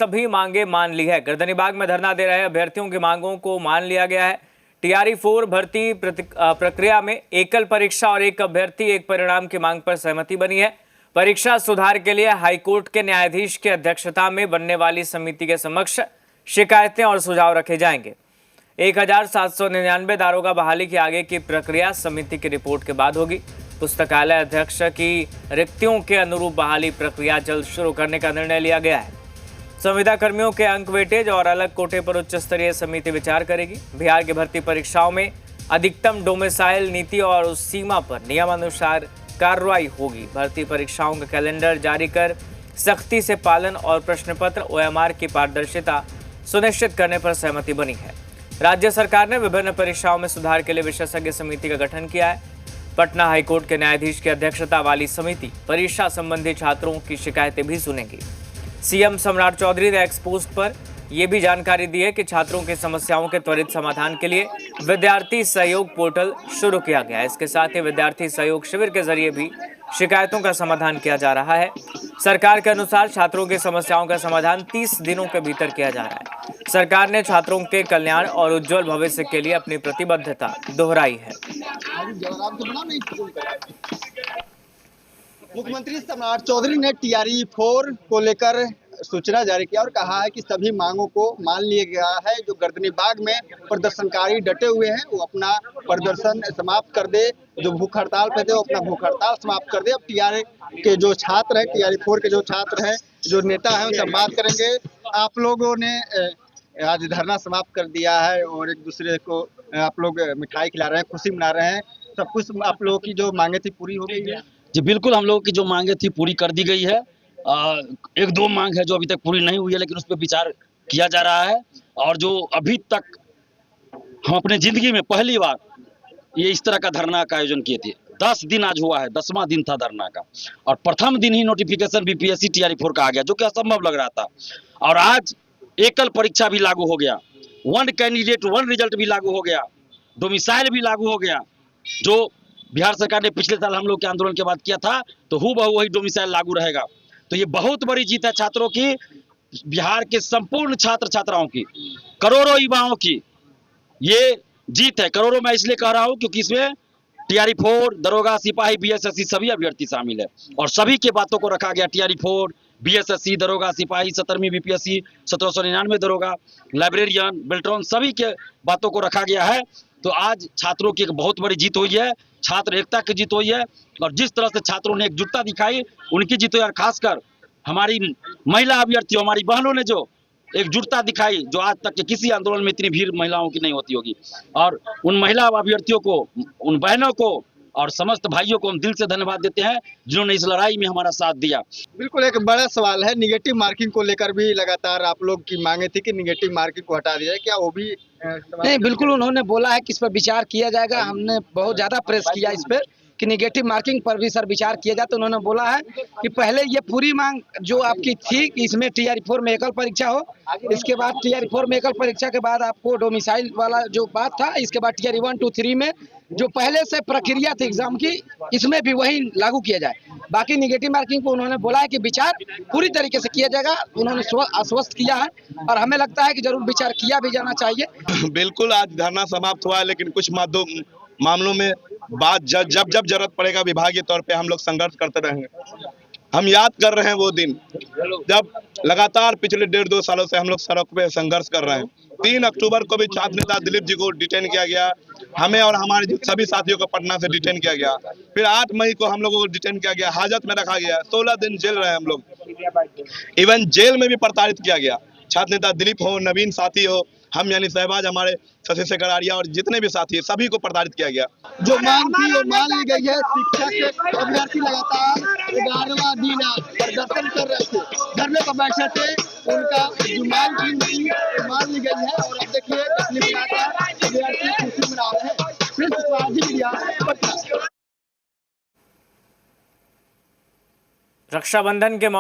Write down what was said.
सभी मांगे मान ली है। गर्दनीबाग में धरना दे रहे अभ्यर्थियों की मांगों को मान लिया गया है। टीआरई 4 भर्ती प्रक्रिया में एकल परीक्षा और एक अभ्यर्थी एक परिणाम की मांग पर सहमति बनी है। परीक्षा सुधार के लिए हाईकोर्ट के न्यायाधीश की अध्यक्षता में बनने वाली समिति के समक्ष शिकायतें और सुझाव रखे जाएंगे। 1799 दारोगा बहाली की आगे की प्रक्रिया समिति की रिपोर्ट के बाद होगी। पुस्तकालय अध्यक्ष की रिक्तियों के अनुरूप बहाली प्रक्रिया जल्द शुरू करने का निर्णय लिया गया है। संविदा कर्मियों के अंक वेटेज और अलग कोटे पर उच्च स्तरीय समिति विचार करेगी। बिहार की भर्ती परीक्षाओं में अधिकतम डोमिसाइल नीति और उस सीमा पर नियमानुसार कार्रवाई होगी। भर्ती परीक्षाओं का कैलेंडर जारी कर सख्ती से पालन और प्रश्न पत्र OMR की पारदर्शिता सुनिश्चित करने पर सहमति बनी है। राज्य सरकार ने विभिन्न परीक्षाओं में सुधार के लिए विशेषज्ञ समिति का गठन किया है। पटना हाईकोर्ट के न्यायाधीश की अध्यक्षता वाली समिति परीक्षा संबंधी छात्रों की शिकायतें भी सुनेगी। सीएम सम्राट चौधरी ने एक्सपोस्ट पर यह भी जानकारी दी है कि छात्रों की समस्याओं के त्वरित समाधान के लिए विद्यार्थी सहयोग पोर्टल शुरू किया गया है। इसके साथ ही विद्यार्थी सहयोग शिविर के जरिए भी शिकायतों का समाधान किया जा रहा है। सरकार के अनुसार छात्रों की समस्याओं का समाधान 30 दिनों के भीतर किया जा रहा है। सरकार ने छात्रों के कल्याण और उज्जवल भविष्य के लिए अपनी प्रतिबद्धता दोहराई है। मुख्यमंत्री सम्राट चौधरी ने टीआरई 4 को लेकर सूचना जारी किया और कहा है कि सभी मांगों को मान लिया गया है। जो गर्दनीबाग में प्रदर्शनकारी डटे हुए हैं वो अपना प्रदर्शन समाप्त कर दे, जो भूख हड़ताल पे थे वो अपना भूख हड़ताल समाप्त कर दे। अब टीआरई के जो छात्र हैं, टीआरई 4 के जो छात्र हैं, जो नेता हैं, उनसे बात करेंगे। आप लोगों ने आज धरना समाप्त कर दिया है और एक दूसरे को आप लोग मिठाई खिला रहे हैं, खुशी मना रहे हैं। सब कुछ आप लोगों की जो मांगे थी पूरी हो गई है? जी बिल्कुल, हम लोगों की जो मांगे थी पूरी कर दी गई है। एक दो मांग है जो अभी तक पूरी नहीं हुई है, लेकिन उस पर विचार किया जा रहा है। और जो अभी तक हम अपने जिंदगी में पहली बार ये इस तरह का धरना का आयोजन किए थे। 10 दिन आज हुआ है, 10वां दिन था धरना का, और प्रथम दिन ही नोटिफिकेशन बीपीएससी टीआरई 4 का आ गया, जो कि असंभव लग रहा था। और आज एकल परीक्षा भी लागू हो गया, 1 कैंडिडेट 1 रिजल्ट भी लागू हो गया, डोमिसाइल भी लागू हो गया। जो बिहार सरकार ने पिछले साल हम लोग के आंदोलन के बाद किया था, तो हूबहू वही डोमिसाइल लागू रहेगा। तो ये बहुत बड़ी जीत है छात्रों की, बिहार के संपूर्ण छात्र छात्राओं की, करोड़ों युवाओं की ये जीत है। करोड़ों मैं इसलिए कह रहा हूं क्योंकि इसमें टीआरई 4, दरोगा, सिपाही, बीएसएससी सभी अभ्यर्थी शामिल है और सभी के बातों को रखा गया। टीआरई 4, बीएसएससी, दरोगा, सिपाही, 17वीं बीपीएससी, 1799 दरोगा, लाइब्रेरियन, बेल्ट्रॉन, सभी के बातों को रखा गया है। तो आज छात्रों की एक बहुत बड़ी जीत हुई है, छात्र एकता की जीत हुई है। और जिस तरह से छात्रों ने एकजुटता दिखाई, उनकी जीत हुई। और खासकर हमारी महिला अभ्यर्थियों, हमारी बहनों ने जो एकजुटता दिखाई, जो आज तक के किसी आंदोलन में इतनी भीड़ महिलाओं की नहीं होती होगी। और उन महिला अभ्यर्थियों को, उन बहनों को और समस्त भाइयों को हम दिल से धन्यवाद देते हैं जिन्होंने इस लड़ाई में हमारा साथ दिया। बिल्कुल, एक बड़ा सवाल है निगेटिव मार्किंग को लेकर भी लगातार आप लोग की मांगे थी कि निगेटिव मार्किंग को हटा दिया जाए, क्या वो भी नहीं? बिल्कुल, उन्होंने बोला है कि इस पर विचार किया जाएगा। हमने बहुत ज्यादा प्रेस किया इस पर कि निगेटिव मार्किंग पर भी सर विचार किया जाए। तो उन्होंने बोला है कि पहले ये पूरी मांग जो आपकी थी कि इसमें टीआरई 4 में एकल परीक्षा हो, इसके बाद टीआरई 4 में एकल परीक्षा के बाद आपको डोमिसाइल वाला जो बात था, इसके बाद टीआरई 1, 2, 3 में जो पहले से प्रक्रिया थी एग्जाम की, इसमें भी वही लागू किया जाए। बाकी निगेटिव मार्किंग को उन्होंने बोला है कि विचार पूरी तरीके से किया जाएगा। उन्होंने आश्वस्त किया है और हमें लगता है कि जरूर विचार किया भी जाना चाहिए। बिल्कुल, आज धरना समाप्त हुआ है, लेकिन कुछ मामलों में बात जब जरूरत पड़ेगा विभागीय तौर पे हम लोग संघर्ष करते रहेंगे। हम याद कर रहे हैं वो दिन जब लगातार पिछले 1.5-2 सालों से हम लोग सड़क पे संघर्ष कर रहे हैं। 3 अक्टूबर को भी छात्र नेता दिलीप जी को डिटेन किया गया, हमें और हमारे सभी साथियों को पटना से डिटेन किया गया। फिर 8 मई को हम लोगों को डिटेन किया गया, हाजत में रखा गया, 16 दिन जेल रहे हम लोग। इवन जेल में भी प्रताड़ित किया गया। छात्र नेता दिलीप हो, नवीन साथी हो, हम यानी सहबाज, हमारे शशि शेखर आर्या और जितने भी साथी हैं, सभी को प्रताड़ित किया गया। जो मांग थी वो मान ली गई है। शिक्षक अभ्यर्थी लगातार 11वां दिन प्रदर्शन कर रहे थे, धरने पर बैठे थे, उनका जो मांग थी मान ली गई है। और अब देखिए अभ्यर्थी खुशी मना रहे हैं। रक्षाबंधन के